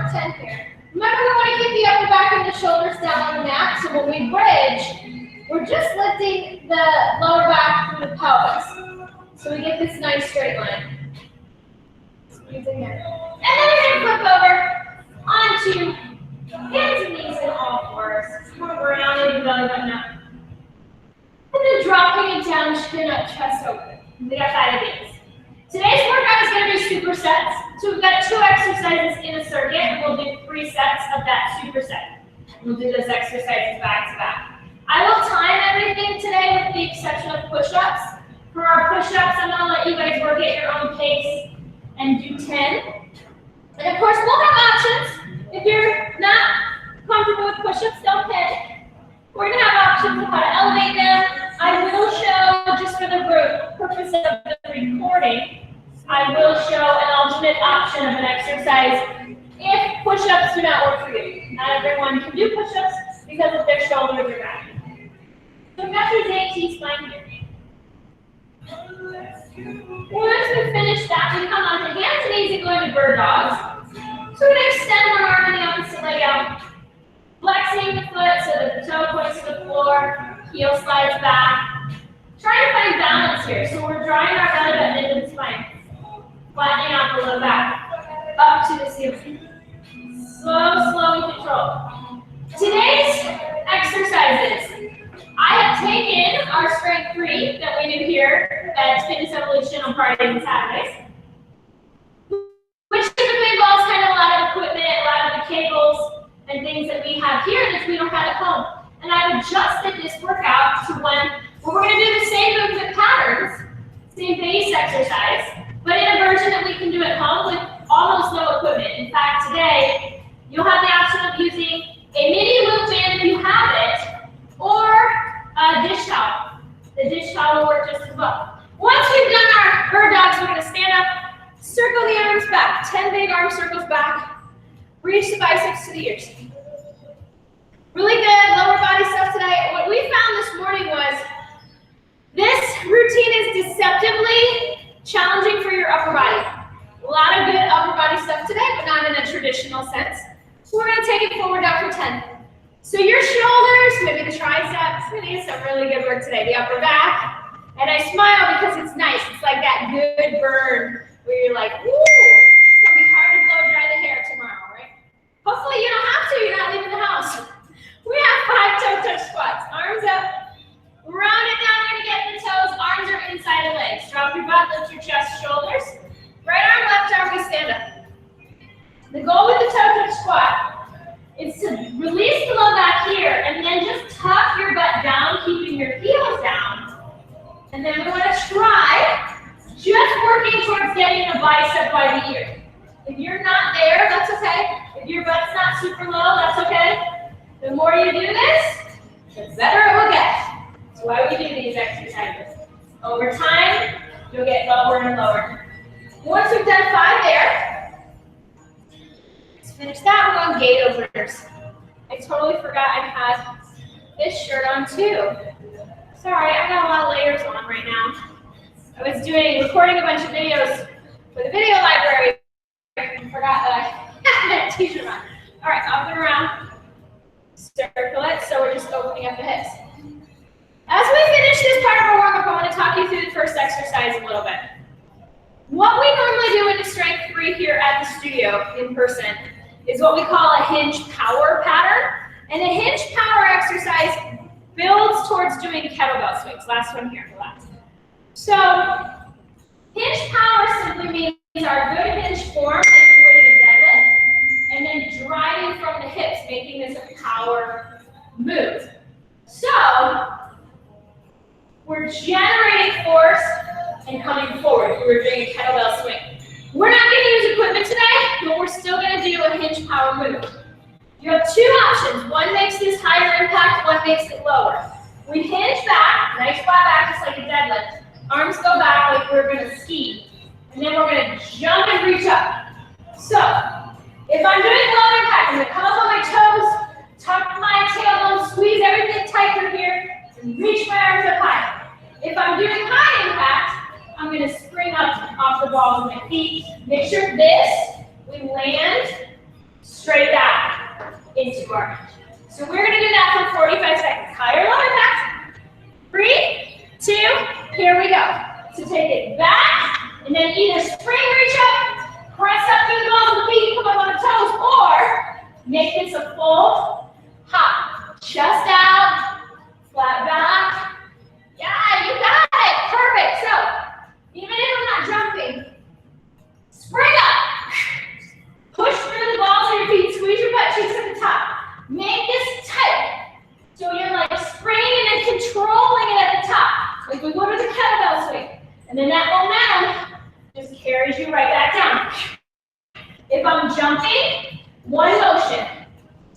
for 10 here. Remember, we want to keep the upper back and the shoulders down on the mat, so when we bridge, we're just lifting the lower back through the pelvis. So we get this nice straight line. Squeeze in here. And then we're going to flip over onto hands and knees and all fours. Come around into belly button up. And then dropping it down, chin up, chest open. We got that again. Today's workout is going to be supersets. So we've got 2 exercises in a circuit, and we'll do 3 sets of that superset. We'll do those exercises back to back. I will time everything today with the exception of push-ups. For our push-ups, I'm going to let you guys work at your own pace and do 10. And of course, we'll have options. If you're not comfortable with push-ups, don't panic. We're going to have options of how to elevate them. I will show, just for the purpose of the recording, I will show an alternate option of an exercise if push-ups do not work for you. Not everyone can do push-ups because of their shoulders or back. So we've got these AT spine here. Once we finish that, we come on to hands and knees and go into bird dogs. So we're going to extend one arm and the opposite leg out. Flexing the foot so that the toe points to the floor, heel slides back. Trying to find balance here. So we're drawing our belly button into the spine. Flattening out the low back. Up to the ceiling. Slow and control. Today's exercises. I have taken our strength 3 that we do here at Fitness Evolution on Fridays and Saturdays, which typically involves kind of a lot of equipment, a lot of the cables and things that we have here that we don't have at home. And I've adjusted this workout to one where we're going to do the same movement patterns, same base exercise, but in a version that we can do at home with almost no equipment. In fact, today, you'll have the option of using a mini loop band if you have it, or a dish towel. The dish towel will work just as well. Once we've done our bird dogs, we're going to stand up, circle the arms back, 10 big arm circles back, reach the biceps to the ears. Really good lower body stuff today. What we found this morning was this routine is deceptively challenging for your upper body. A lot of good upper body stuff today, but not in a traditional sense. So we're going to take it forward down for 10. So your shoulders, maybe the triceps, we're going to get some really good work today. The upper back. And I smile because it's nice. It's like that good burn where you're like, woo, it's going to be hard to blow dry the hair tomorrow, right? Hopefully you don't have to. You're not leaving the house. We have 5 toe touch squats. Arms up. Round it down. We're going to get the toes. Arms are inside the legs. Drop your butt, lift your chest, shoulders. Right arm, left arm, we stand up. The goal with the toe touch squat is to release the low back here and then just tuck your butt down, keeping your heels down. And then we want to try just working towards getting a bicep by the ear. If you're not there, that's okay. If your butt's not super low, that's okay. The more you do this, the better it will get. That's why we do these exercises. Over time, you'll get lower and lower. Once we've done 5 there, let's finish that. We're on gate openers. I totally forgot I had this shirt on too. Sorry, I got a lot of layers on right now. I was recording a bunch of videos for the video library. I forgot that I had that t-shirt on. All right, up and around. Circle it, so we're just opening up the hips. As we finish this part of our warm-up, I want to talk you through the first exercise a little bit. What we normally do in the Strength 3 here at the studio in person is what we call a hinge power pattern. And a hinge power exercise builds towards doing kettlebell swings. Last one here, relax. So hinge power simply means our good hinge form, like we would in a deadlift, and then driving from the hips, making this a power move. So we're generating force and coming forward. We're doing a kettlebell swing. We're not going to use equipment today, but we're still going to do a hinge power move. You have 2 options. One makes this higher impact, one makes it lower. We hinge back, nice flat back, just like a deadlift. Arms go back like we're going to ski. And then we're going to jump and reach up. So, if I'm doing low impact, I'm going to come up on my toes, tuck my tailbone, squeeze everything tight through here, and reach my arms up high. If I'm doing high impact, I'm going to spring up off the balls of my feet. Make sure we land straight back into our lunge. So we're gonna do that for 45 seconds. Higher, lower back. 3, 2, here we go. So take it back, and then either spring reach up, press up through the balls of the feet, come up on the toes, or make this a full hop. Chest out, flat back. Yeah, you got it. Perfect. So even if I'm not jumping, spring up. Push through the balls of your feet. Squeeze your butt cheeks at the top. Make this tight. So you're like springing and then controlling it at the top. Like we go to the kettlebell swing. And then that momentum just carries you right back down. If I'm jumping, one motion.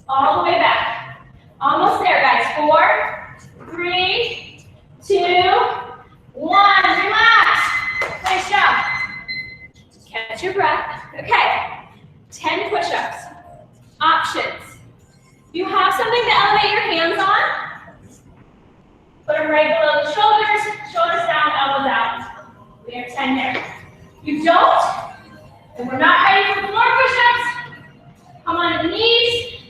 All the way back. Almost there, guys. 4, 3, 2, 1. Relax. Nice job. Catch your breath. Okay. 10 push-ups. Options. You have something to elevate your hands on. Put them right below the shoulders. Shoulders down, elbows out. We have 10 there. You don't, and we're not ready for floor push-ups. Come on to the knees.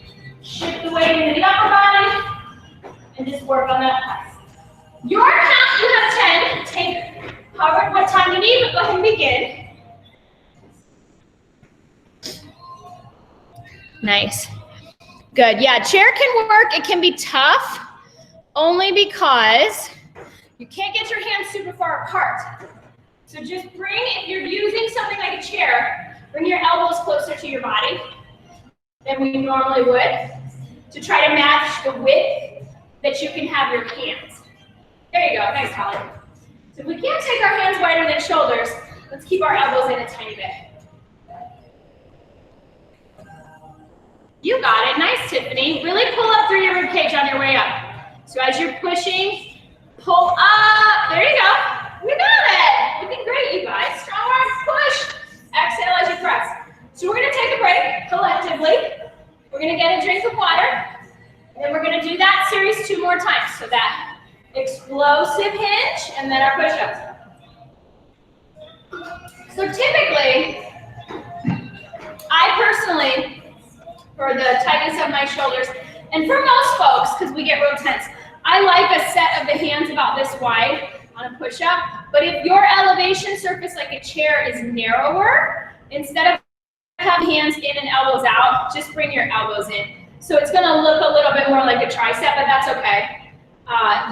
Shift the weight into the upper body. And just work on that press. Your count, you have 10. Take however what time you need, but go ahead and begin. Nice. Good. Yeah, chair can work. It can be tough only because you can't get your hands super far apart. So just bring, if you're using something like a chair, bring your elbows closer to your body than we normally would to try to match the width that you can have your hands. There you go. Nice, Holly. So if we can't take our hands wider than shoulders, let's keep our elbows in a tiny bit. You got it. Nice, Tiffany. Really pull up through your rib cage on your way up. So as you're pushing, pull up. There you go. We got it. Looking great, you guys. Strong arms, push. Exhale as you press. So we're going to take a break collectively. We're going to get a drink of water. And then we're going to do that series 2 more times. So that explosive hinge and then our push-ups. So typically, I personally, for the tightness of my shoulders, and for most folks, because we get real tense, I like a set of the hands about this wide on a push-up. But if your elevation surface, like a chair, is narrower, instead of having hands in and elbows out, just bring your elbows in. So it's going to look a little bit more like a tricep, but that's okay.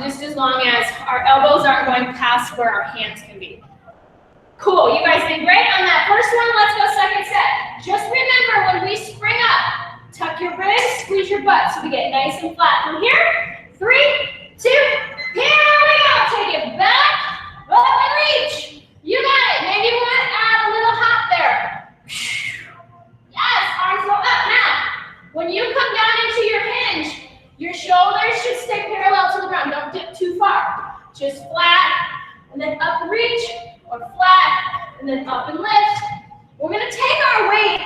Just as long as our elbows aren't going past where our hands can be. Cool, you guys did great on that first one. Let's go second set. Just remember, when we spring up, tuck your ribs, squeeze your butt so we get nice and flat. From here, 3, 2, here we go. Take it back, up and reach. You got it. Maybe you want to add a little hop there. Yes, arms go up. Now, when you come down into your hinge, your shoulders should stay parallel to the ground. Don't dip too far. Just flat, and then up reach, or flat, and then up and lift. We're going to take our weight,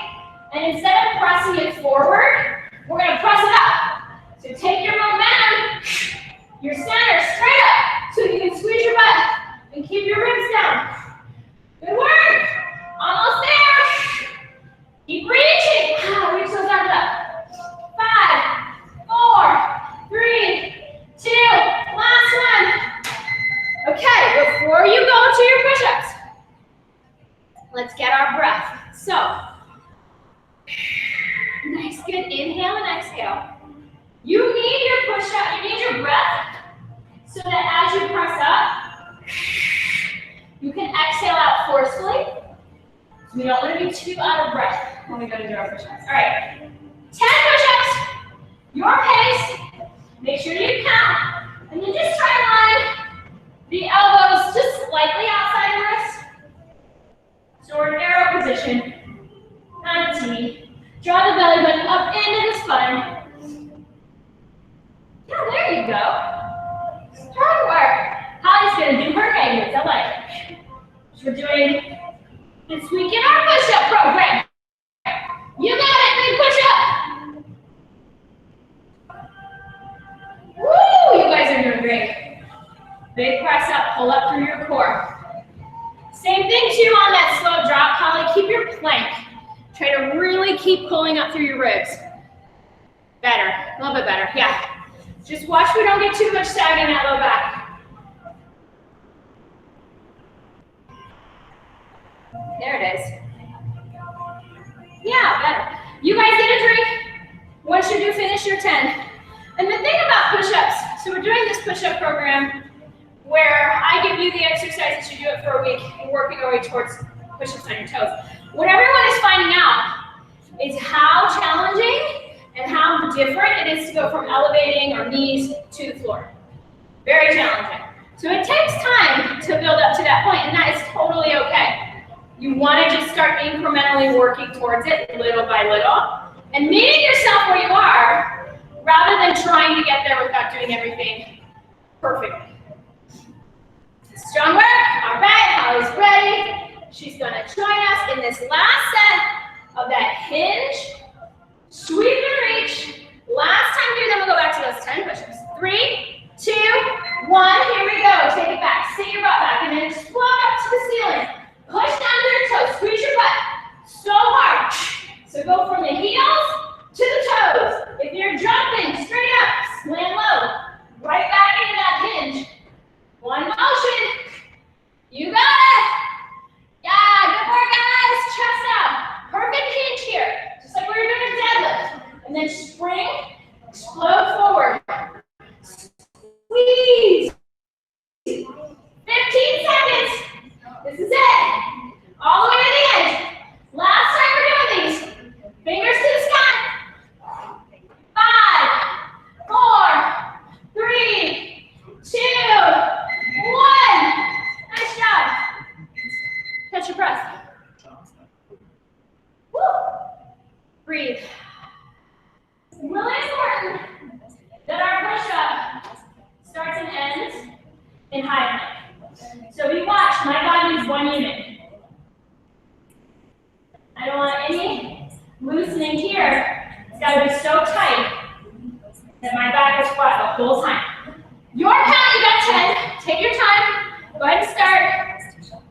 and instead of pressing it forward, we're going to press it up. So take your momentum, your center straight up, so you can squeeze your butt and keep your ribs down. Good work. Almost there. Keep reaching. Reach those arms up. 5, 4, 3, 2, last one. Okay, before you go to your push-ups, let's get our breath. So, nice, good inhale and exhale. You need your push-up, you need your breath, so that as you press up, you can exhale out forcefully. So we don't want to be too out of breath when we go to do our push-ups. All right, 10 push-ups, your pace. Make sure you count, and then just try to line the elbows just slightly outside the wrist. So we're in arrow position. 19. Draw the belly button up into the spine. Yeah, there you go. Strong work. Holly's gonna do her movements. I like it. So we're doing this week in our push-up program. You got it. Big push-up. Woo! You guys are doing great. Big press up. Pull up through your core. Same thing too on that slow drop, Holly. Keep your plank. Try to really keep pulling up through your ribs. Better, a little bit better, yeah. Just watch we don't get too much sag in that low back. There it is. Yeah, better. You guys get a drink once you do finish your 10. And the thing about push-ups, so we're doing this push-up program where I give you the exercises, you do it for a week, and working our way towards push-ups on your toes. What everyone is finding out is how challenging and how different it is to go from elevating our knees to the floor. Very challenging. So it takes time to build up to that point, and that is totally okay. You want to just start incrementally working towards it little by little, and meeting yourself where you are, rather than trying to get there without doing everything perfectly. Strong work. All right, Holly's ready. She's going to join us in this last set of that hinge, sweep and reach. Last time we do them, we'll go back to those 10 push-ups. 3, 2, 1. Here we go. Take it back. Sit your butt back, and then just walk up to the ceiling. Push down to your toes. Squeeze your butt so hard. So go from the heels to the toes. If you're jumping straight up, slam low, right back into that hinge. One motion. You got it. Yeah, good work, guys. Chest out. Perfect hinge here. Just like we were doing a deadlift. And then spring, explode forward. Squeeze. 15 seconds. This is it. All the way to the end. Last time we're doing these. Fingers to the sky. 5, 4, 3, 2, 1. Nice job. Catch your breath. Woo. Breathe. It's really important that our push-up starts and ends in high plank. So we watch, my body is 1 unit. I don't want any loosening here. It's got to be so tight that my back is flat the whole time. Your count, you got 10. Take your time. Go ahead and start.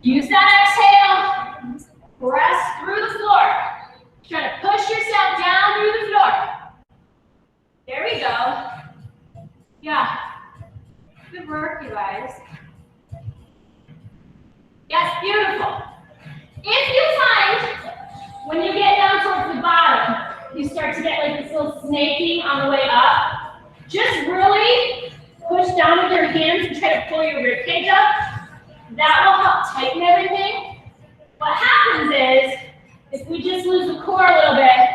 Use that exhale. Press through the floor. Try to push yourself down through the floor. There we go. Yeah. Good work, you guys. Yes, beautiful. If you find when you get down towards the bottom, you start to get like this little snaking on the way up, just really push down with your hands and try to pull your rib cage up. That will help tighten everything. What happens is, if we just lose the core a little bit,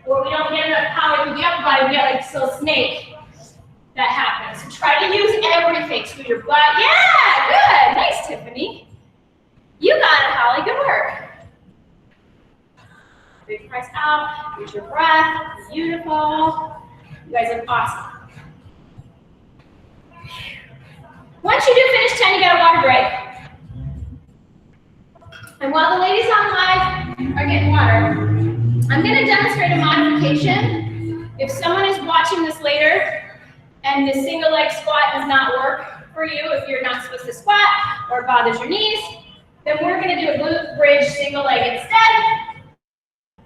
or we don't get enough power through the upper body, we get like this little snake. That happens. So try to use everything. Squeeze your butt. Yeah, good. Nice, Tiffany. You got it, Holly. Good work. Big press out. Use your breath. Beautiful. You guys are awesome. Once you do finish 10, you got a water break. And while the ladies on live are getting water, I'm going to demonstrate a modification. If someone is watching this later and the single leg squat does not work for you, if you're not supposed to squat or it bothers your knees, then we're going to do a glute bridge single leg instead.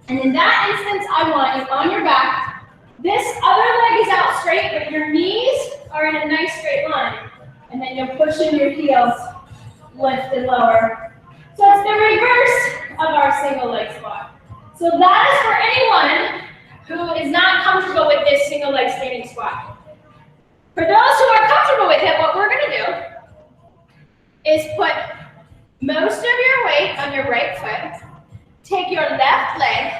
And in that instance, I want you on your back. This other leg is out straight, but your knees are in a nice straight line. And then you'll push in your heels, lift and lower. So it's the reverse of our single leg squat. So that is for anyone who is not comfortable with this single leg standing squat. For those who are comfortable with it, what we're going to do is put most of your weight on your right foot, take your left leg,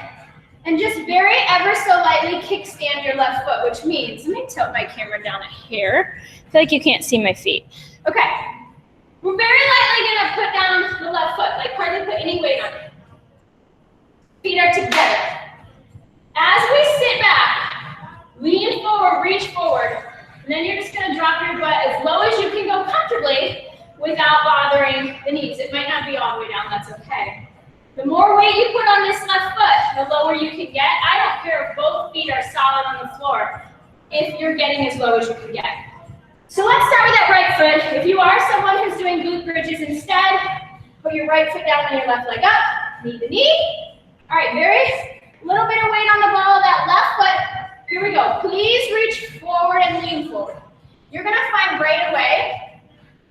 and just very ever so lightly kickstand your left foot, which means, let me tilt my camera down a hair. I feel like you can't see my feet. Okay, we're very lightly going to put down the left foot, like hardly put any weight on it. Feet are together. As we sit back, lean forward, reach forward, and then you're just going to drop your butt as low as you can go comfortably without bothering the knees. It might not be all the way down, that's okay. The more weight you put on this left foot, the lower you can get. I don't care if both feet are solid on the floor, if you're getting as low as you can get. So let's start with that right foot. If you are someone who's doing glute bridges instead, put your right foot down and your left leg up, knee to knee. All right, very little bit of weight on the ball of that left foot. Here we go. Please reach forward and lean forward. You're gonna find right away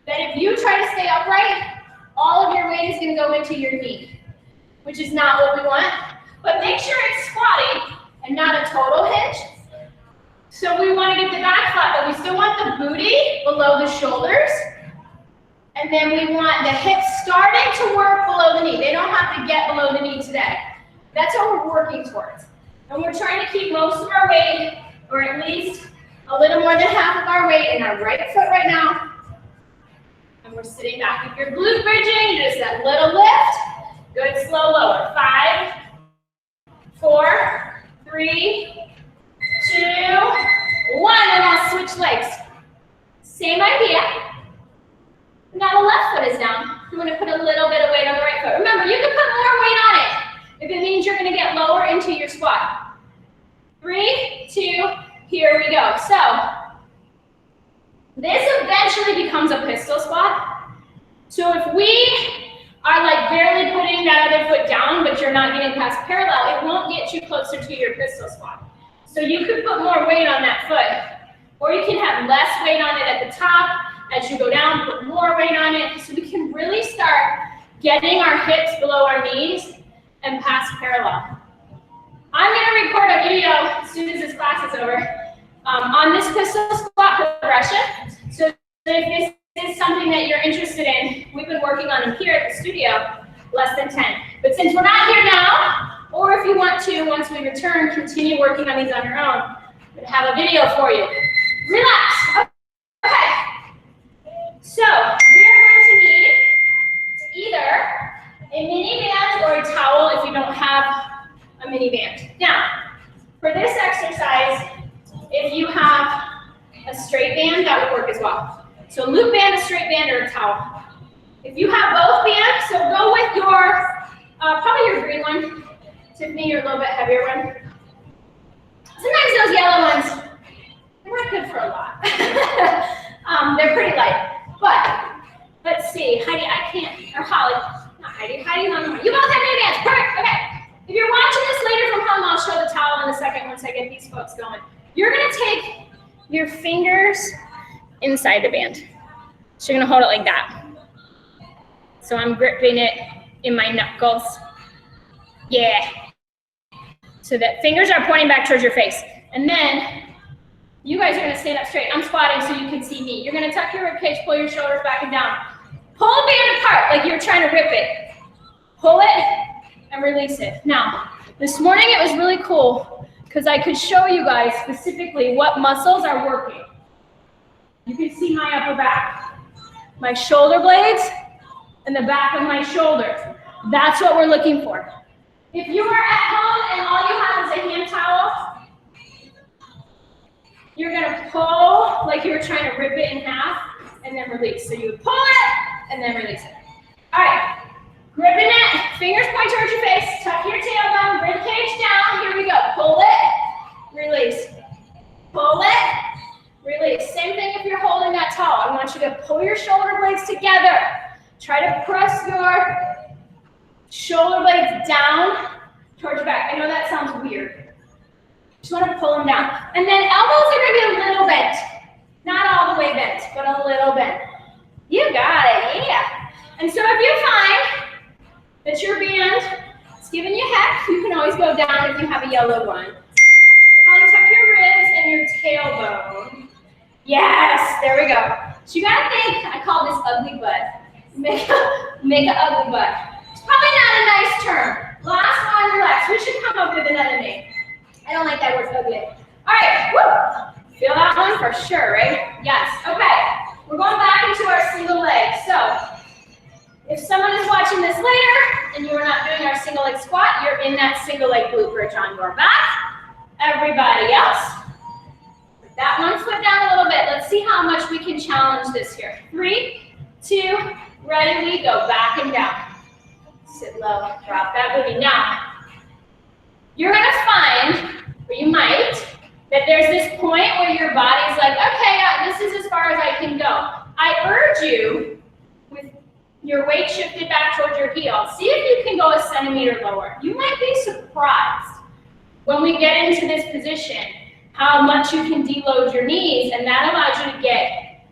that if you try to stay upright, all of your weight is gonna go into your knee, which is not what we want. But make sure it's squatting and not a total hinge. So we want to get the back flat, but we still want the booty below the shoulders. And then we want the hips starting to work below the knee. They don't have to get below the knee today. That's what we're working towards. And we're trying to keep most of our weight, or at least a little more than half of our weight in our right foot right now. And we're sitting back. If you're glute bridging, just that little lift. Good, slow lower. 5, 4, 3, 2, 1. And now switch legs. Same idea. Now the left foot is down. You want to put a little bit of weight on the right foot. Remember, you can put more weight on it if it means you're going to get lower into your squat. 3, 2, here we go. So this eventually becomes a pistol squat. So if we are like barely putting that other foot down, but you're not getting past parallel, it won't get you closer to your pistol squat. So you could put more weight on that foot, or you can have less weight on it at the top. As you go down, put more weight on it, so we can really start getting our hips below our knees and past parallel. I'm gonna record a video as soon as this class is over on this pistol squat progression. So if this is something that you're interested in, we've been working on them here at the studio, less than 10. But since we're not here now, or if you want to, once we return, continue working on these on your own, I'm gonna have a video for you. Relax. Okay. So we are going to need either a mini band or a towel if you don't have a mini band. Now, for this exercise, if you have a straight band, that would work as well. So loop band, a straight band, or a towel. If you have both bands, so go with your, probably your green one. Tiffany, your little bit heavier one. Sometimes those yellow ones, they're not good for a lot. They're pretty light. But let's see, Heidi, I can't, or Holly, not Heidi, Heidi, no. You both have mini bands, perfect, okay. If you're watching this later from home, I'll show the towel in a second once I get these folks going. You're gonna take your fingers inside the band. So you're gonna hold it like that. So I'm gripping it in my knuckles. Yeah. So that fingers are pointing back towards your face. And then you guys are gonna stand up straight. I'm squatting so you can see me. You're gonna tuck your rib cage, pull your shoulders back and down. Pull the band apart like you're trying to rip it. Pull it and release it. Now, this morning it was really cool because I could show you guys specifically what muscles are working. You can see my upper back, my shoulder blades, and the back of my shoulders. That's what we're looking for. If you are at home and all you have is a hand towel, you're gonna pull like you were trying to rip it in half and then release. So you would pull it and then release it. All right, gripping it, fingers point towards your face, tuck your tailbone, rib cage down, here we go. Pull it, release. Pull it, release. Same thing if you're holding that towel. I want you to pull your shoulder blades together. Try to press your shoulder blades down towards your back. I know that sounds weird. Just want to pull them down. And then elbows are going to be a little bent. Not all the way bent, but a little bent. You got it, yeah. And so if you find that your band is giving you heck, you can always go down if you have a yellow one. Probably tuck your ribs and your tailbone. Yes, there we go. So you got to think, I call this ugly butt. Make an ugly butt. It's probably not a nice term. Last one, relax. We should come up with another name. I don't like that word ugly. All right, woo. Feel that one for sure, right? Yes, okay. We're going back into our single leg. So if someone is watching this later and you are not doing our single leg squat, you're in that single leg glute bridge on your back. Everybody else, put that one foot down a little bit. Let's see how much we can challenge this here. 3, 2, ready, we go. Back and down. Sit low, drop that booty. Now, you're gonna find, or you might, that there's this point where your body's like, okay, this is as far as I can go. I urge you, with your weight shifted back towards your heel. See if you can go a centimeter lower. You might be surprised when we get into this position how much you can deload your knees, and that allows you to get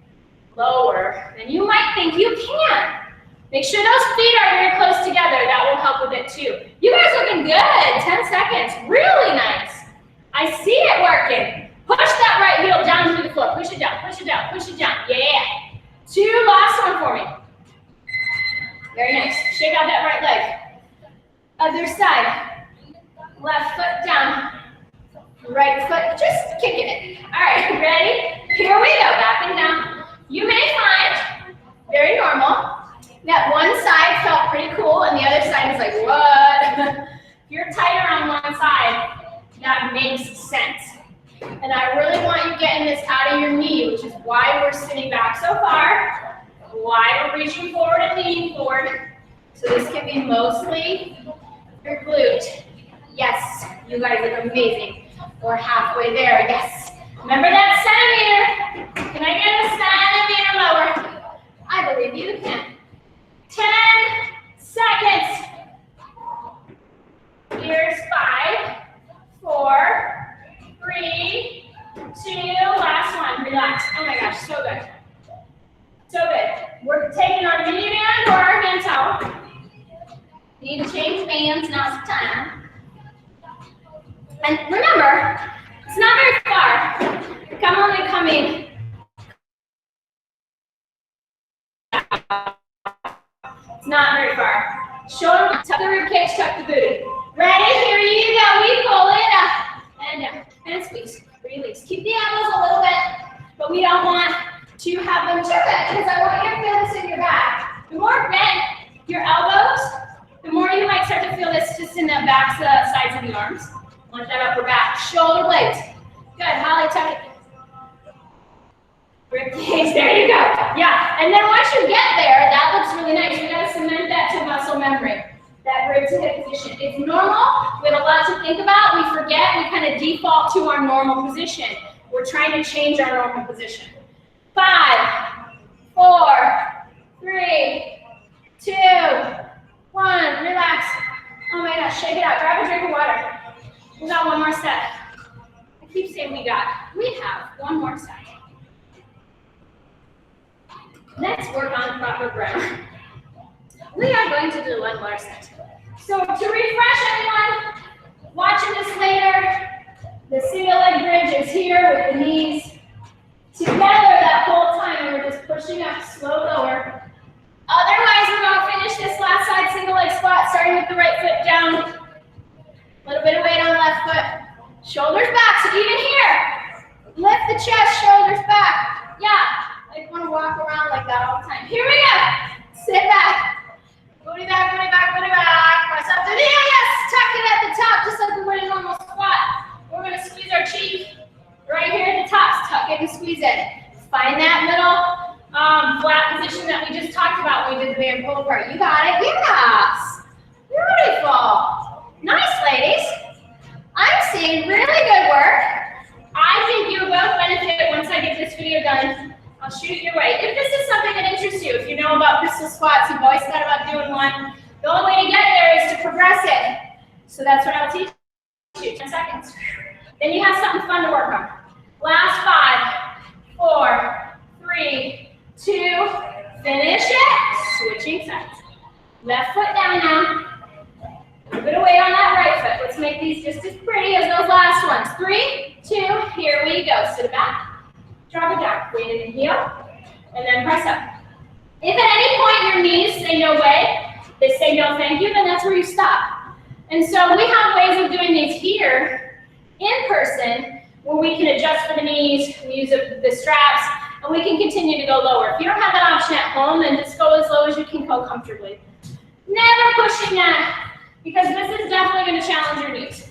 lower than you might think you can. Make sure those feet are very close together. That will help with it too. You guys looking good. 10 seconds. Really nice. I see it working. Push that right heel down through the floor. Push it down, push it down, push it down. Yeah. 2, last one for me. Very nice. Shake out that right leg. Other side. Left foot down. Right foot just kicking it. All right, ready? Here we go. Back and down. You may find, very normal, that one side felt pretty cool and the other side is like, what? If you're tighter on one side, that makes sense. And I really want you getting this out of your knee, which is why we're sitting back so far, why we're reaching forward and leaning forward. So this can be mostly your glute. Yes, you guys look amazing. We're halfway there, yes. Remember that centimeter. Can I get a centimeter lower? I believe you can. 10 seconds. Here's 5, 4, 3, 2, last one. Relax. Oh my gosh, so good. So good. We're taking our mini band or our hand towel. Need to change bands, now's the time. And remember, it's not very far. Come only coming. It's not very far. Shoulder, tuck the ribcage, tuck the booty. Ready? Here you go. We pull it up and down and squeeze. Release. Keep the elbows a little bit, but we don't want to have them too bent because I want you to feel this in your back. The more bent your elbows, the more you might start to feel this just in the back sides of the arms. Want that upper back. Shoulder blades. Good. Holly, tuck it. Ribcage, there you go. Yeah, and then once you get there, that looks really nice. You gotta cement that to muscle memory, that rib to hip position. It's normal. We have a lot to think about. We forget. We kind of default to our normal position. We're trying to change our normal position. 5, 4, 3, 2, 1. Relax. Oh my gosh, shake it out. Grab a drink of water. We got one more set. I keep saying we got. We have one more set. Let's work on proper grammar. We are going to do one more set. So to refresh anyone watching this later, the single leg bridge is here with the knees together that whole time, and we're just pushing up, slow lower. Otherwise, we're going to finish this last side single leg squat, starting with the right foot down. A little bit of weight on the left foot. Shoulders back, so even here, lift the chest, shoulders back. Yeah. I want to walk around like that all the time. Here we go. Sit back. Booty back, booty back, booty back. Press up to the heel. Yes. Tuck it at the top, just like we would in normal squat. We're going to squeeze our cheek right here at the top. Tuck it and squeeze it. Find that middle flat position that we just talked about when we did the band pull apart. You got it. Yes. Beautiful. Nice, ladies. I'm seeing really good work. I think you will both benefit once I get this video done. I'll shoot your way. If this is something that interests you, if you know about pistol squats, you've always thought about doing one, the only way to get there is to progress it. So that's what I'll teach you, 10 seconds. Then you have something fun to work on. Last 5, 4, 3, 2, finish it. Switching sides. Left foot down now. A bit of weight on that right foot. Let's make these just as pretty as those last ones. 3, 2, here we go. Sit it back. Drop it down, weight in the heel, and then press up. If at any point your knees say no way, they say no thank you, then that's where you stop. And so we have ways of doing these here in person where we can adjust for the knees, we use the straps, and we can continue to go lower. If you don't have that option at home, then just go as low as you can go comfortably. Never pushing that, because this is definitely going to challenge your knees.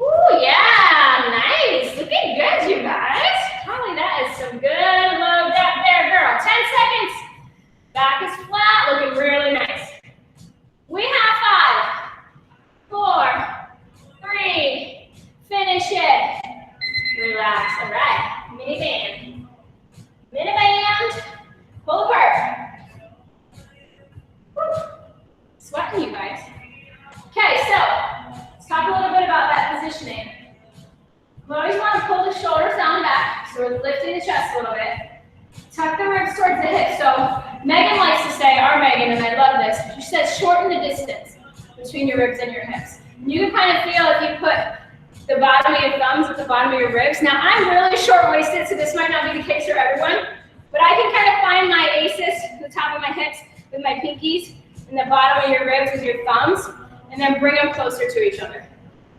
Ooh, yeah, nice. Looking good, you guys. Holly, that is some good load up there, girl. 10 seconds. Back is flat, looking really nice. We have 5, 4, 3, finish it. Relax, all right. Mini band. Mini band, pull apart. Sweating, you guys. Okay, so let's talk a little bit about that positioning. We always want to pull the shoulders down and back, so we're lifting the chest a little bit. Tuck the ribs towards the hips. So Megan likes to say, our Megan, and I love this, she says shorten the distance between your ribs and your hips. And you can kind of feel if you put the bottom of your thumbs at the bottom of your ribs. Now I'm really short-waisted, so this might not be the case for everyone, but I can kind of find my aces, the top of my hips with my pinkies, and the bottom of your ribs with your thumbs, and then bring them closer to each other.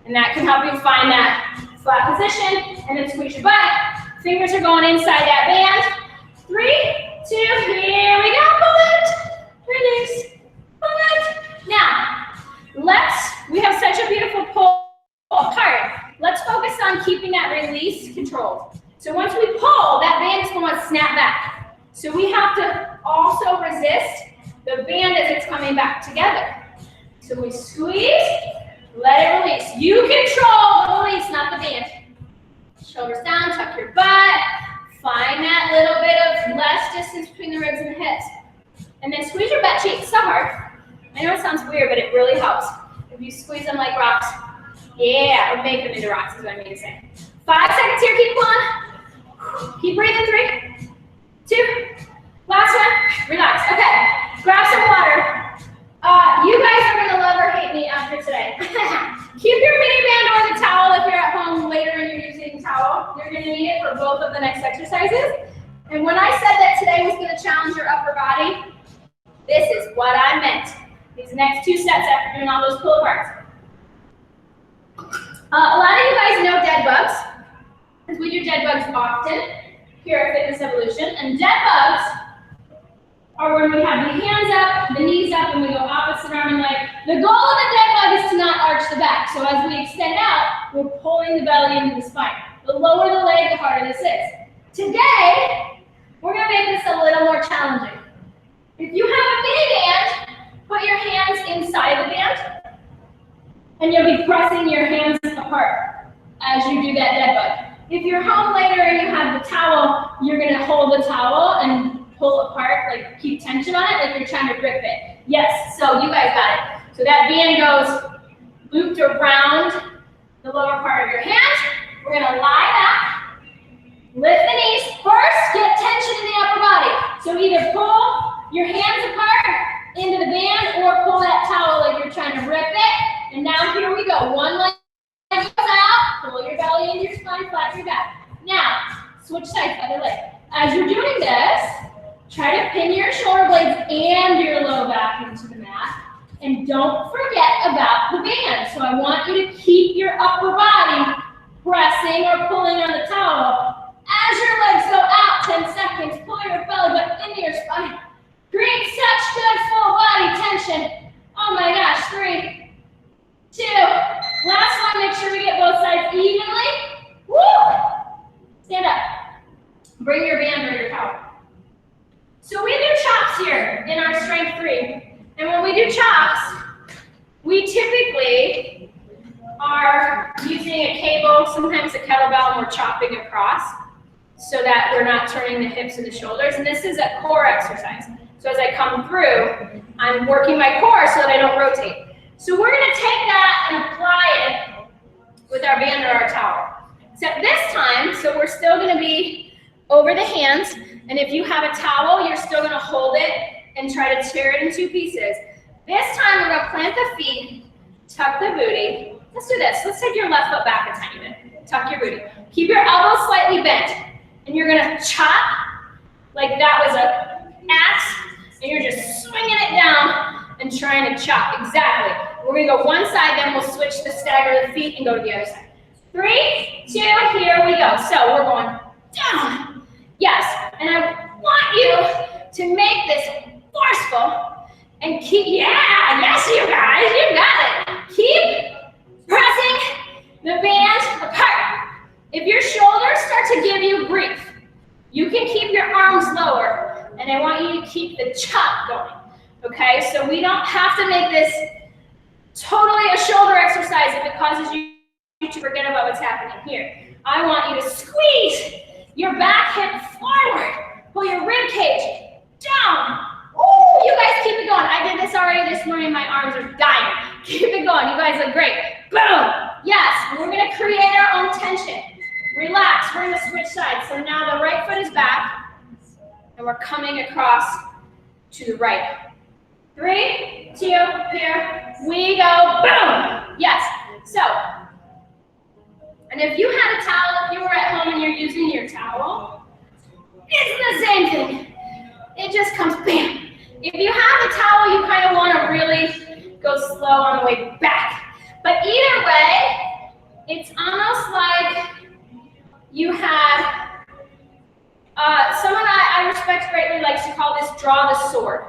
And that can help you find that flat position, and then squeeze your butt. Fingers are going inside that band. 3, 2, here we go, pull it, release, pull it. Now, we have such a beautiful pull apart. Let's focus on keeping that release controlled. So once we pull, that band is going to snap back. So we have to also resist the band as it's coming back together. So we squeeze, let it release. You control the release, not the band. Shoulders down, tuck your butt. Find that little bit of less distance between the ribs and the hips. And then squeeze your butt cheeks so hard. I know it sounds weird, but it really helps. If you squeeze them like rocks. Yeah, or make them into rocks is what I mean to say. 5 seconds here, keep going. Keep breathing, 3, 2, last one, relax. Okay, grab some water. You guys are gonna love or hate me after today. Keep your mini band or the towel if you're at home later and you're using the towel. You're gonna need it for both of the next exercises. And when I said that today was gonna challenge your upper body, this is what I meant. These next 2 sets after doing all those pull aparts. A lot of you guys know dead bugs, because we do dead bugs often here at Fitness Evolution. And dead bugs are when we have the hands up, the knees up, and we go opposite arm and leg. The goal of the dead bug is to not arch the back. So as we extend out, we're pulling the belly into the spine. The lower the leg, the harder this is. Today, we're going to make this a little more challenging. If you have a mini band, put your hands inside the band, and you'll be pressing your hands apart as you do that dead bug. If you're home later and you have the towel, you're going to hold the towel and pull apart, like keep tension on it, like you're trying to grip it. Yes, so you guys got it. So that band goes looped around the lower part of your hand. We're going to lie back, lift the knees. First, get tension in the upper body. So either pull your hands apart into the band or pull that towel like you're trying to rip it. And now here we go. One leg goes out, pull your belly into your spine, flatten your back. Now, switch sides, other leg. As you're doing this, try to pin your shoulder blades and your low back into the mat. And don't forget about the band. So I want you to keep your upper body pressing or pulling on the towel. As your legs go out, 10 seconds, pull your belly button into your spine. Create such good full body tension. Oh my gosh, 3, 2. Last one, make sure we get both sides evenly. Woo! Stand up. Bring your band or your towel. So we do chops here in our strength 3. And when we do chops, we typically are using a cable, sometimes a kettlebell, and we're chopping across so that we're not turning the hips and the shoulders. And this is a core exercise. So as I come through, I'm working my core so that I don't rotate. So we're going to take that and apply it with our band or our towel. Except this time, so we're still going to be over the hands. And if you have a towel, you're still going to hold it and try to tear it in 2 pieces. This time, we're going to plant the feet, tuck the booty. Let's do this. Let's take your left foot back a tiny bit. Tuck your booty. Keep your elbows slightly bent. And you're going to chop like that was an axe. And you're just swinging it down and trying to chop. Exactly. We're going to go one side, then we'll switch the stagger the feet and go to the other side. 3, 2, here we go. So we're going down. Yes. And I want you to make this forceful and keep, yes, you guys, you got it. Keep pressing the band apart. If your shoulders start to give you grief, you can keep your arms lower, and I want you to keep the chop going, okay? So we don't have to make this totally a shoulder exercise if it causes you to forget about what's happening here. I want you to squeeze your back hip forward, pull your rib cage down. Ooh, you guys keep it going. I did this already this morning. My arm arms are dying. Keep it going. You guys look great. Boom. Yes, we're going to create our own tension. Relax. We're going to switch sides. So now the right foot is back, and we're coming across to the right. 3, 2, here we go. Boom. Yes. So, and if you had a towel, if you were at home and you're using your towel, it's the same thing. It just comes bam. If you have a towel, you kind of want to really go slow on the way back. But either way, it's almost like you have, someone I respect greatly likes to call this draw the sword.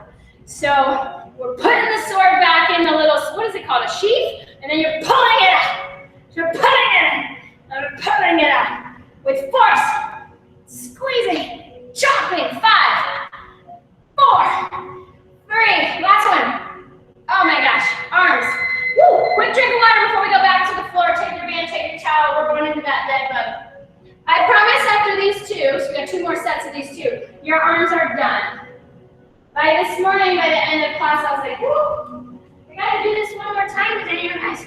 So we're putting the sword back in the little, what is it called, a sheath? And then you're pulling it out. You're putting it in. And we're pulling it out with force. Squeezing, chopping. 5, 4, 3, last one. Oh my gosh, arms. Woo! Quick drink of water before we go back to the floor. Take your band, take your towel. We're going into that dead bug. I promise after these 2, so we got 2 more sets of these 2, your arms are done. By this morning, by the end of class, I was like, woo, we gotta do this one more time today, you guys.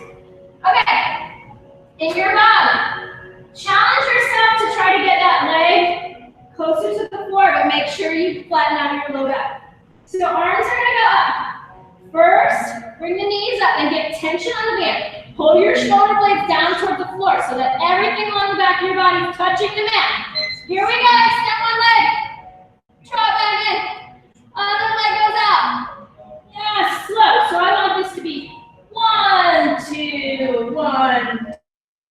Okay, in your bug, challenge yourself to try to get that leg closer to the floor, but make sure you flatten out your low back. So arms are gonna go up. First, bring the knees up and get tension on the band. Pull your shoulder blades down toward the floor so that everything along the back of your body is touching the mat. Here we go, step one leg. Draw back in. Other leg goes out. Yeah, slow. So I want this to be 1, 2, 1,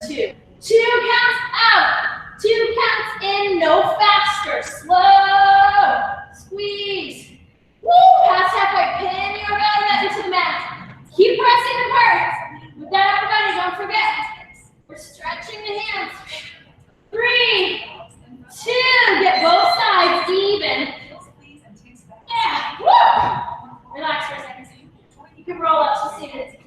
2. 2 counts out. 2 counts in, no faster. Slow. Squeeze. Woo! Pass halfway. Pin your belly into the mat. Keep pressing the part. With that upper body, don't forget. We're stretching the hands. 3, 2. Get both sides even. Yeah. Woo! Relax for a second. You can roll up so seated.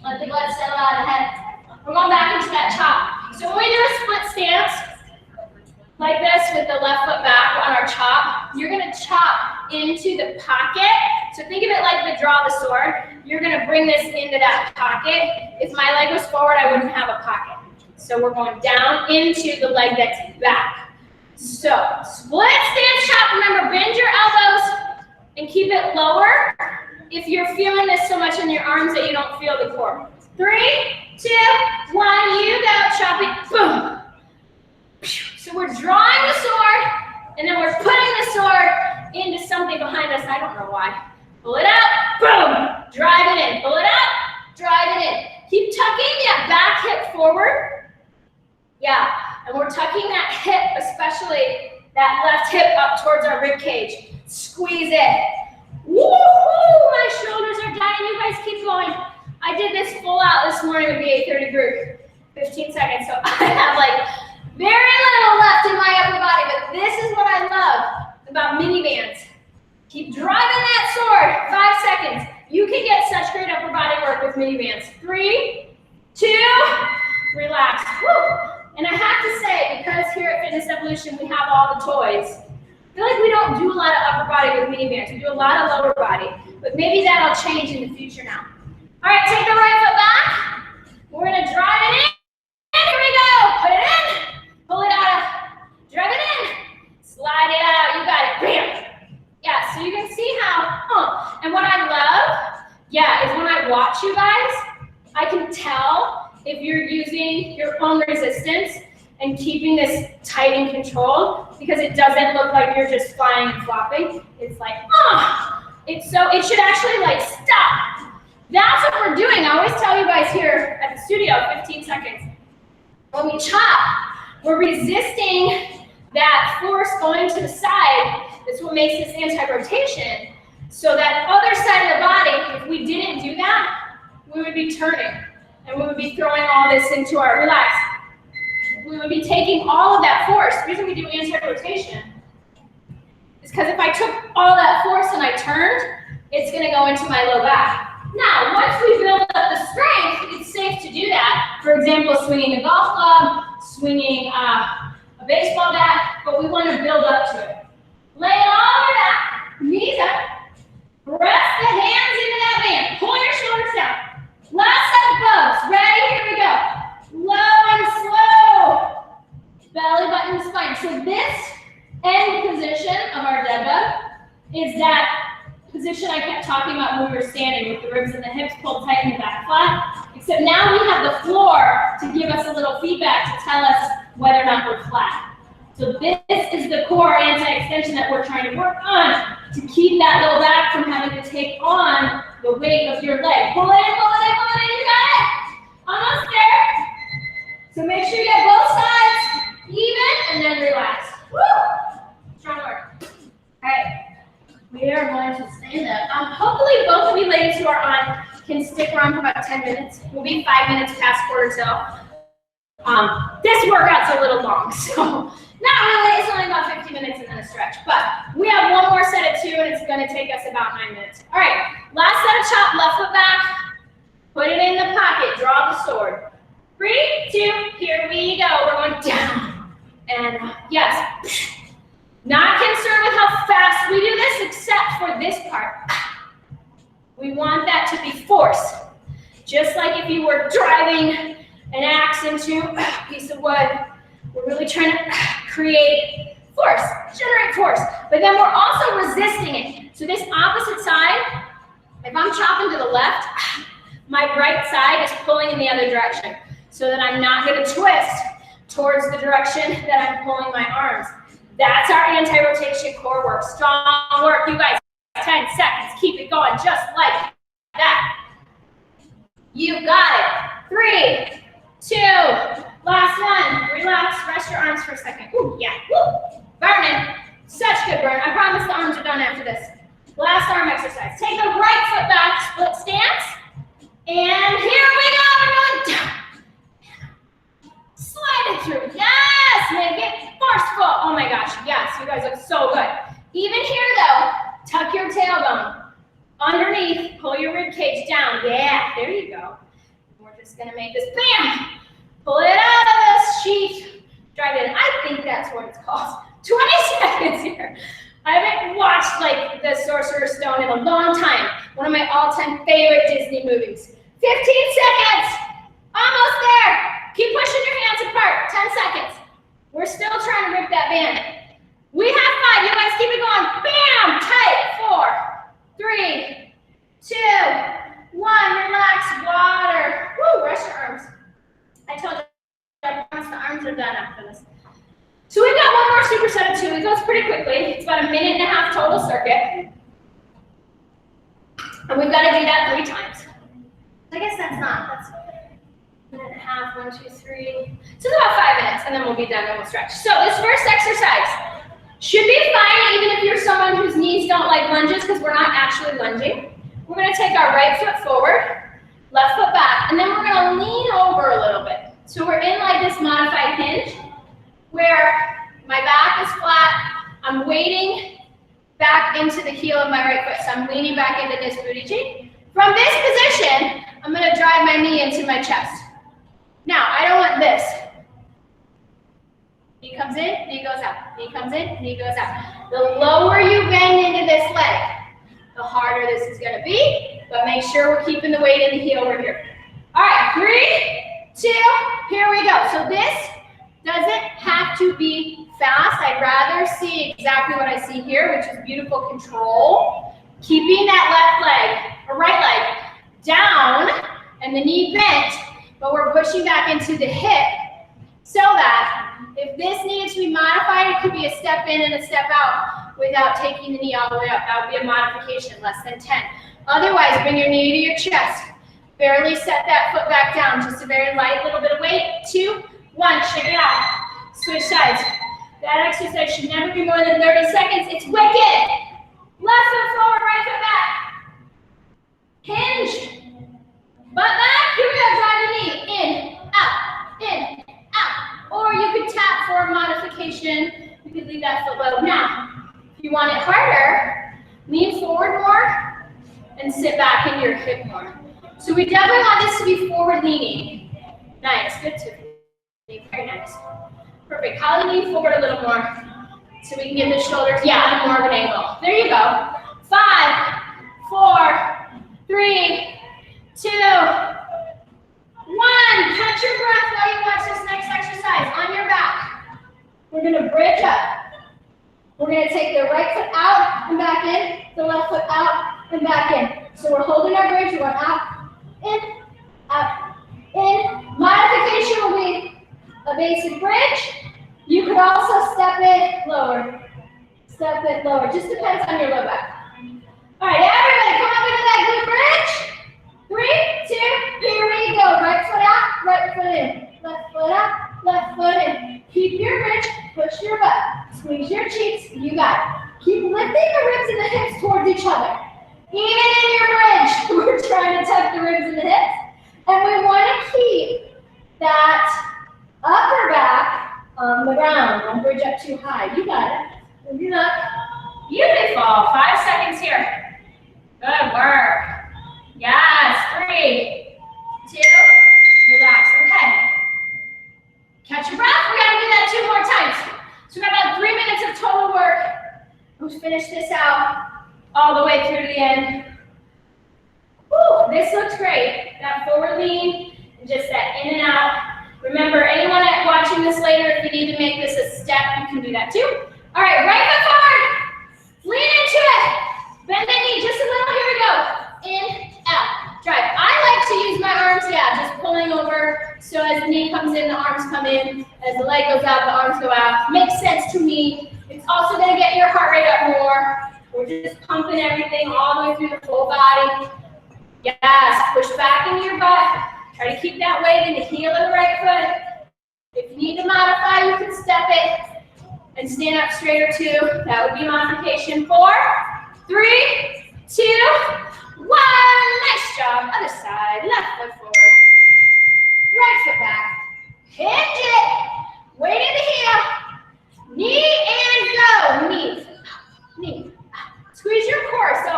Let the blood settle out of the head. We're going back into that chop. So when we do a split stance, like this with the left foot back on our chop, you're going to chop into the pocket. So think of it like the draw the sword. You're going to bring this into that pocket. If my leg was forward, I wouldn't have a pocket. So we're going down into the leg that's back. So split stance chop. Remember, bend your elbows and keep it lower if you're feeling this so much in your arms that you don't feel the core. 3, 2, 1, you go, chop it, boom. So we're drawing the sword, and then we're putting the sword into something behind us. I don't know why. Pull it out, boom. Drive it in. Pull it out, drive it in. Keep tucking that back hip forward. Yeah, and we're tucking that hip, especially that left hip up towards our rib cage. Squeeze it. Woohoo! My shoulders are dying. You guys keep going. I did this full out this morning with the 8:30 group. 15 seconds. So I have like very little left in my upper body, but this is what I love about mini bands. Keep driving that sword. 5 seconds. You can get such great upper body work with mini bands. 3, 2, relax. Woo! And I have to say, because here at Fitness Evolution we have all the toys, I feel like we don't do a lot of upper body with mini bands. We do a lot of lower body, but maybe that'll change in the future now. All right, take the right foot back. We're gonna drive it in. Here we go. Put it in. Pull it out. Drive it in. Slide it out. You got it. Bam. Yeah. So you can see how. And what I love, is when I watch you guys, I can tell if you're using your own resistance and keeping this tight and controlled, because it doesn't look like you're just flying and flopping. It's like, it should actually like stop. That's what we're doing. I always tell you guys here at the studio, 15 seconds. When we chop, we're resisting that force going to the side. That's what makes this anti-rotation. So that other side of the body, if we didn't do that, we would be turning. And we would be throwing all this into our, relax. We would be taking all of that force. The reason we do anti-rotation is because if I took all that force and I turned, it's gonna go into my low back. Now, once we build up the strength, it's safe to do that. For example, swinging a golf club, swinging a baseball bat, but we want to build up to it. Lay it all over back, knees up, press the hands into that band. Pull your shoulder hips pulled tight in the back flat. Except now we have the floor to give us a little feedback to tell us whether or not we're flat. So this is the core anti-extension that we're trying to work on to keep that low back from having to take on the weight of your leg. Pull it in, pull it in, pull it in, you got it. Almost there. So make sure you get both sides even and then relax. Woo! Strong work. All right, we are going to stand up. Hopefully both of you ladies who are on can stick around for about 10 minutes. We'll be 5 minutes past quarter till. This workout's a little long, so not really. It's only about 50 minutes and then a stretch. But we have one more set of 2, and it's going to take us about 9 minutes. All right, last set of chop, left foot back. Put it in the pocket. Draw the sword. 3, 2, here we go. We're going down. And yes, not concerned with how fast we do this, except for this part. We want that to be force. Just like if you were driving an axe into a piece of wood, we're really trying to create force, generate force. But then we're also resisting it. So this opposite side, if I'm chopping to the left, my right side is pulling in the other direction so that I'm not going to twist towards the direction that I'm pulling my arms. That's our anti-rotation core work. Strong work, you guys. 10 seconds. Keep it going just like that. You got it. 3, 2, last one. Relax. Rest your arms for a second. Ooh, yeah. Woo. Burning. Such good burn. I promise the arms are done after this. Last arm exercise. Take the right foot back. Split stance. And here we go. We're going down. Slide it through. Yes. Make it forceful. Oh my gosh. Yes. You guys look so good. Even here though, tuck your tailbone underneath, pull your rib cage down. Yeah, there you go. We're just gonna make this, bam! Pull it out of the sheath, drive it in. I think that's what it's called. 20 seconds here. I haven't watched like The Sorcerer's Stone in a long time. One of my all-time favorite Disney movies. 15 seconds, almost there. Keep pushing your hands apart, 10 seconds. We're still trying to rip that band. We have 5, you guys keep it going. Bam, tight, 4, 3, 2, 1, relax, water. Woo, rest your arms. I told you, I promise the arms are done after this. So we've got one more superset of 2. It goes pretty quickly. It's about a minute and a half total circuit. And we've got to do that 3 times. I guess that's a minute and a half, 1, 2, 3. So it's about 5 minutes, and then we'll be done and we'll stretch. So this first exercise should be fine even if you're someone whose knees don't like lunges because we're not actually lunging. We're going to take our right foot forward, left foot back, and then we're going to lean over a little bit. So we're in like this modified hinge where my back is flat. I'm weighting back into the heel of my right foot. So I'm leaning back into this booty cheek. From this position, I'm going to drive my knee into my chest. Now, I don't want this. Knee comes in, knee goes out. Knee comes in, knee goes out. The lower you bend into this leg, the harder this is going to be. But make sure we're keeping the weight in the heel over here. All right, 3, 2, here we go. So this doesn't have to be fast. I'd rather see exactly what I see here, which is beautiful control. Keeping that left leg, or right leg, down, and the knee bent, but we're pushing back into the hip so that if this needs to be modified, it could be a step in and a step out without taking the knee all the way up. That would be a modification, less than 10. Otherwise, bring your knee to your chest. Barely set that foot back down, just a very light little bit of weight. 2, 1, shake it out. Switch sides. That exercise should never be more than 30 seconds. It's wicked. Left foot forward, right foot back. Hinge. Butt back. Here we go. Drive the knee. In, out. Or you could tap for a modification. You could leave that foot low. Now, if you want it harder, lean forward more and sit back into your hip more. So we definitely want this to be forward leaning. Nice. Good too. Very nice. Perfect. How to lean forward a little more so we can get the shoulders down more of an angle. There you go. 5, 4, 3, 2, 1. Catch your breath while you watch this next exercise. On your back. We're going to bridge up. We're going to take the right foot out and back in, the left foot out and back in. So we're holding our bridge. We're going out, in, out, in. Modification will be a basic bridge. You could also step it lower. Step it lower. Just depends on your low back. All right, everybody, come up into that glute bridge. 3, 2, here we go. Right foot out, right foot in. Left foot out, left foot in. Keep your bridge, push your butt, squeeze your cheeks, you got it. Keep lifting the ribs and the hips towards each other. Even in your bridge, we're trying to tuck the ribs and the hips. And we want to keep that upper back on the ground. Don't bridge up too high. You got it. Good luck. Beautiful. 5 seconds here. Good work. Yes. 3, 2, relax. Okay. Catch your breath. We gotta do that 2 more times. So we got about 3 minutes of total work. Let's finish this out all the way through to the end. Woo, this looks great. That forward lean and just that in and out. Remember, anyone watching this later, if you need to make this a step, you can do that too. All right, right foot forward. Lean into it. Bend the knee just a little. Here we go. In, out, drive. I like to use my arms, just pulling over. So as the knee comes in, the arms come in. As the leg goes out, the arms go out. Makes sense to me. It's also going to get your heart rate up more. We're just pumping everything all the way through the full body. Yes, push back into your butt. Try to keep that weight in the heel of the right foot. If you need to modify, you can step it and stand up straighter too. That would be modification. 4, 3, 2, 1. Nice job. Other side. Left foot forward. Right foot back. Hinge it. Weight in the heel. Knee and go. Knee. Knee. Squeeze your core. So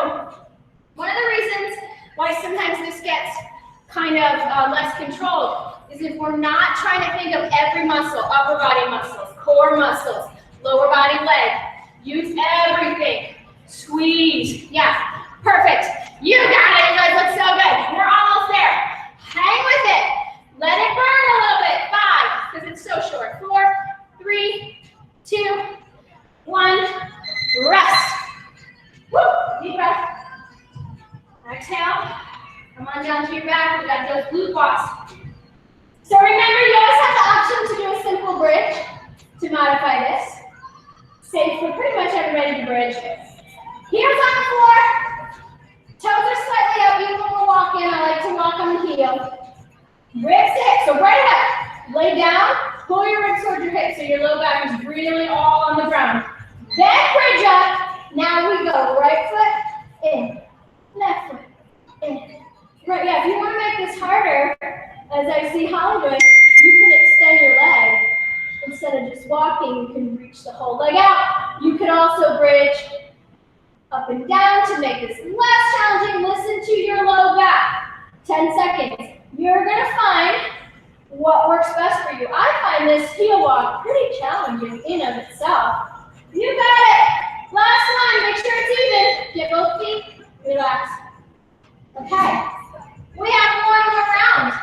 one of the reasons why sometimes this gets kind of less controlled is if we're not trying to think of every muscle, upper body muscles, core muscles, lower body leg. Use everything. Squeeze. Yeah. Perfect. You got it. You guys look so good. We're almost there. Hang with it. Let it burn a little bit. 5, because it's so short. 4, 3, 2, 1. Rest. Woo. Deep breath. Exhale. Come on down to your back. We got those glute walks. So remember, you always have the option to do a simple bridge to modify this. Safe for pretty much everybody to bridge. Heels on the floor. Toes are slightly up. Even when we're walking, I like to walk on the heel. Ribs hip. So right up. Lay down. Pull your ribs towards your hips so your low back is really all on the ground. Then bridge up. Now we go right foot in. Left foot in. Right, if you want to make this harder, as I see Holly doing, you can extend your leg. Instead of just walking, you can reach the whole leg out. You can also bridge up and down to make this less challenging. Listen to your low back. 10 seconds. You're going to find what works best for you. I find this heel walk pretty challenging in of itself. You got it. Last one. Make sure it's even. Get both feet. Relax. Okay. We have one more round.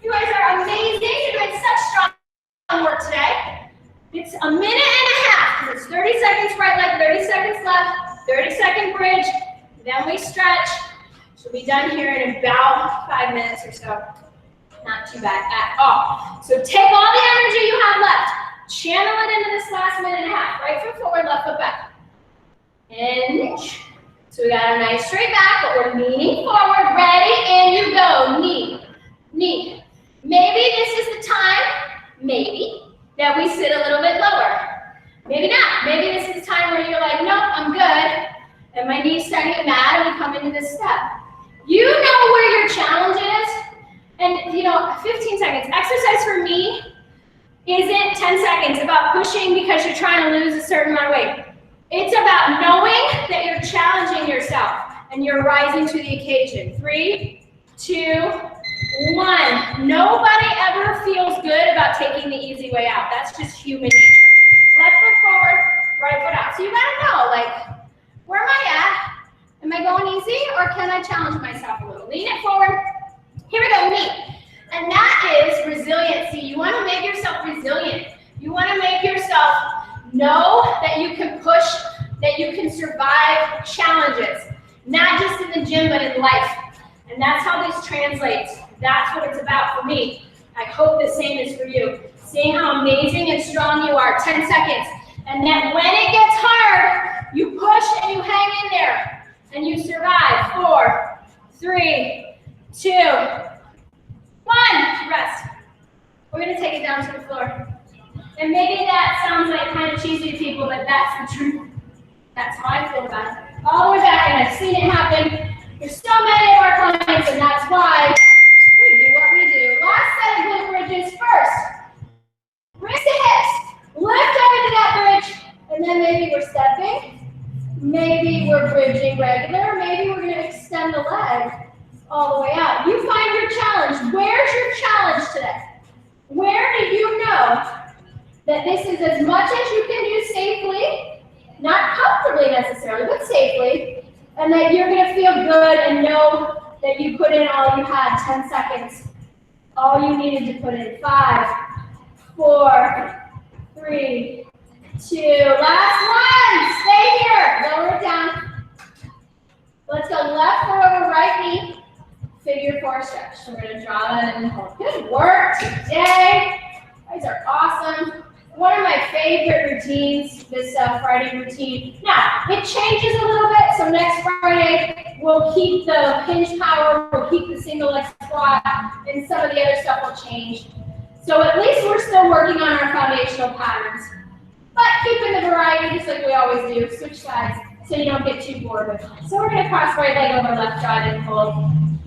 You guys are amazing. You're doing such strong work today. It's a minute and a half. It's 30 seconds right leg, 30 seconds left, 30-second bridge. Then we stretch. She'll be done here in about 5 minutes or so. Not too bad at all. So take all the energy you have left. Channel it into this last minute and a half. Right foot forward, left foot back. Hinge. So we got a nice straight back, but we're leaning forward, ready, and you go. Knee, knee. Maybe this is the time, maybe, that we sit a little bit lower. Maybe not. Maybe this is the time where you're like, nope, I'm good. And my knee's starting to get mad, and we come into this step. You know where your challenge is. And, 15 seconds. Exercise for me isn't 10 seconds about pushing because you're trying to lose a certain amount of weight. It's about knowing that you're challenging yourself and you're rising to the occasion. 3, 2, 1. Nobody ever feels good about taking the easy way out. That's just human nature. Left foot forward, right foot out. So you gotta know, where am I at? Am I going easy or can I challenge myself a little? Lean it forward. Here we go, knee. And that is resiliency. You wanna make yourself resilient. You wanna make yourself know that you can push, that you can survive challenges, not just in the gym, but in life. And And that's how this translates. That's what it's about for me. I hope the same is for you. Seeing how amazing and strong you are. 10 seconds. And then when it gets hard, you push and you hang in there. And you survive. 4, 3, 2, 1. Rest. We're going to take it down to the floor. And maybe that sounds like kind of cheesy to people, but that's the truth. That's how I feel about it. All the way back, and I've seen it happen. There's so many of our clients, and that's why we do what we do. Last set of glute bridges first. Raise the hips. Lift over to that bridge, and then maybe we're stepping. Maybe we're bridging regular. Maybe we're going to extend the leg all the way out. You find your challenge. Where's your challenge today? Where do you know that this is as much as you can do safely, not comfortably necessarily, but safely, and that you're going to feel good and know that you put in all you had, 10 seconds. All you needed to put in. 5, 4, 3, 2. Last one. Stay here. Lower it down. Let's go left foot over right knee. Figure 4 stretch. So we're going to draw that in and hold. Good work today. You guys are awesome. One of my favorite routines, this Friday routine. Now, it changes a little bit. So next Friday, we'll keep the hinge power, we'll keep the single leg squat, and some of the other stuff will change. So at least we're still working on our foundational patterns. But keeping the variety just like we always do. Switch sides so you don't get too bored with it. So we're going to cross right leg over left, drive and hold.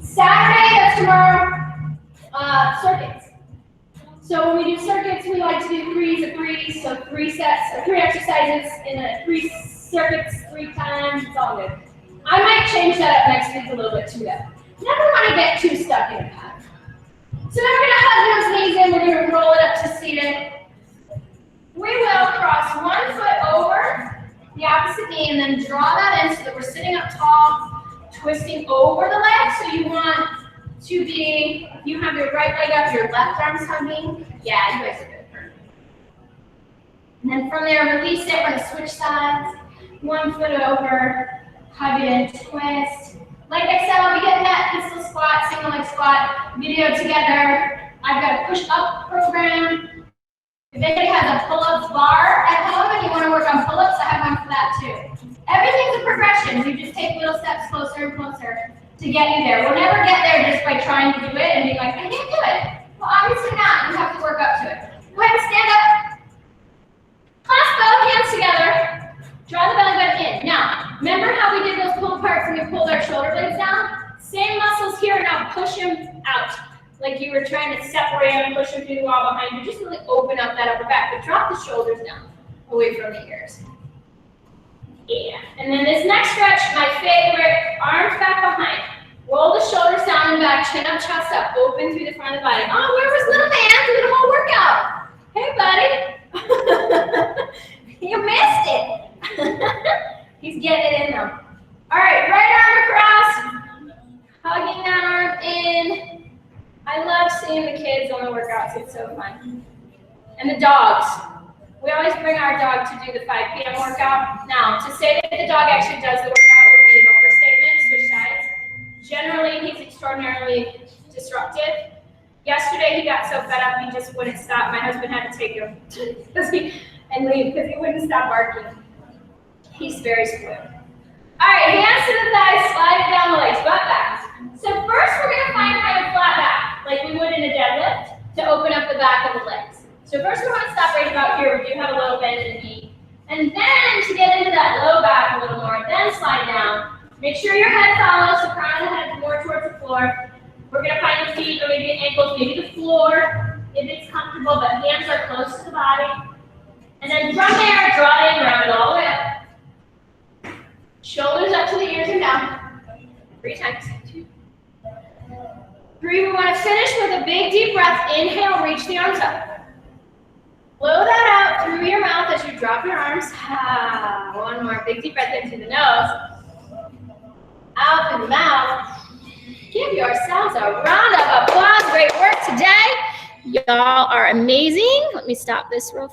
Saturday, that's tomorrow, circuits. So when we do circuits, we like to do 3s of 3s, so 3 sets, or 3 exercises in 3 circuits 3 times. It's all good. I might change that up next week a little bit too, though. Never want to get too stuck in a pattern. So then we're going to hug those knees in. We're going to roll it up to seated. We will cross one foot over the opposite knee and then draw that in so that we're sitting up tall, twisting over the leg. So you want to be, if you have your right leg up, your left arm's hugging. Yeah, you guys are good. And then from there, release it. We're going to switch sides. One foot over, hug it and twist. Like I said, I'll be getting that pistol squat, single leg squat video together. I've got a push-up program. If anybody has a pull-ups bar at home and you want to work on pull-ups, I have one for that too. Everything's a progression. We just take little steps closer and closer to get you there. We'll never get there just by trying to do it and be like, I can't do it. Well, obviously not. You have to work up to it. Go ahead and stand up. Clasp both hands together. Draw the belly button in. Now, remember how we did those pull parts and we pulled our shoulder blades down? Same muscles here. Now push them out. Like you were trying to separate them, push them through the wall behind you. Just really open up that upper back, but drop the shoulders down away from the ears. Yeah. And then this next stretch, my favorite, arms back behind. Roll the shoulders down and back, chin up, chest up, open through the front of the body. Oh, where was little man through the whole workout? Hey, buddy. You missed it. He's getting it in though. All right, right arm across, hugging that arm in. I love seeing the kids on the workouts. It's so fun. And the dogs. We always bring our dog to do the 5 p.m. workout. Now, to say that the dog actually does the workout would be an overstatement. Switch sides. Generally, he's extraordinarily disruptive. Yesterday, he got so fed up, he just wouldn't stop. My husband had to take him and leave because he wouldn't stop barking. He's very spoiled. All right, hands to the thighs, slide it down the legs, butt back. So first, we're going to find kind of flat back, like we would in a deadlift, to open up the back of the legs. So first, we want to stop right about here. We do have a little bend in the knee. And then, to get into that low back a little more, then slide down. Make sure your head follows, the crown of the head is more towards the floor. We're going to find the feet, or maybe ankles, maybe the floor, if it's comfortable, but hands are close to the body. And then from there, draw in, round it all the way up. Shoulders up to the ears and down. 3 times. 2. 3, we want to finish with a big deep breath. Inhale, reach the arms up. Blow that out through your mouth as you drop your arms. One more big deep breath in through the nose. Out through the mouth. Give yourselves a round of applause. Great work today. Y'all are amazing. Let me stop this real fast.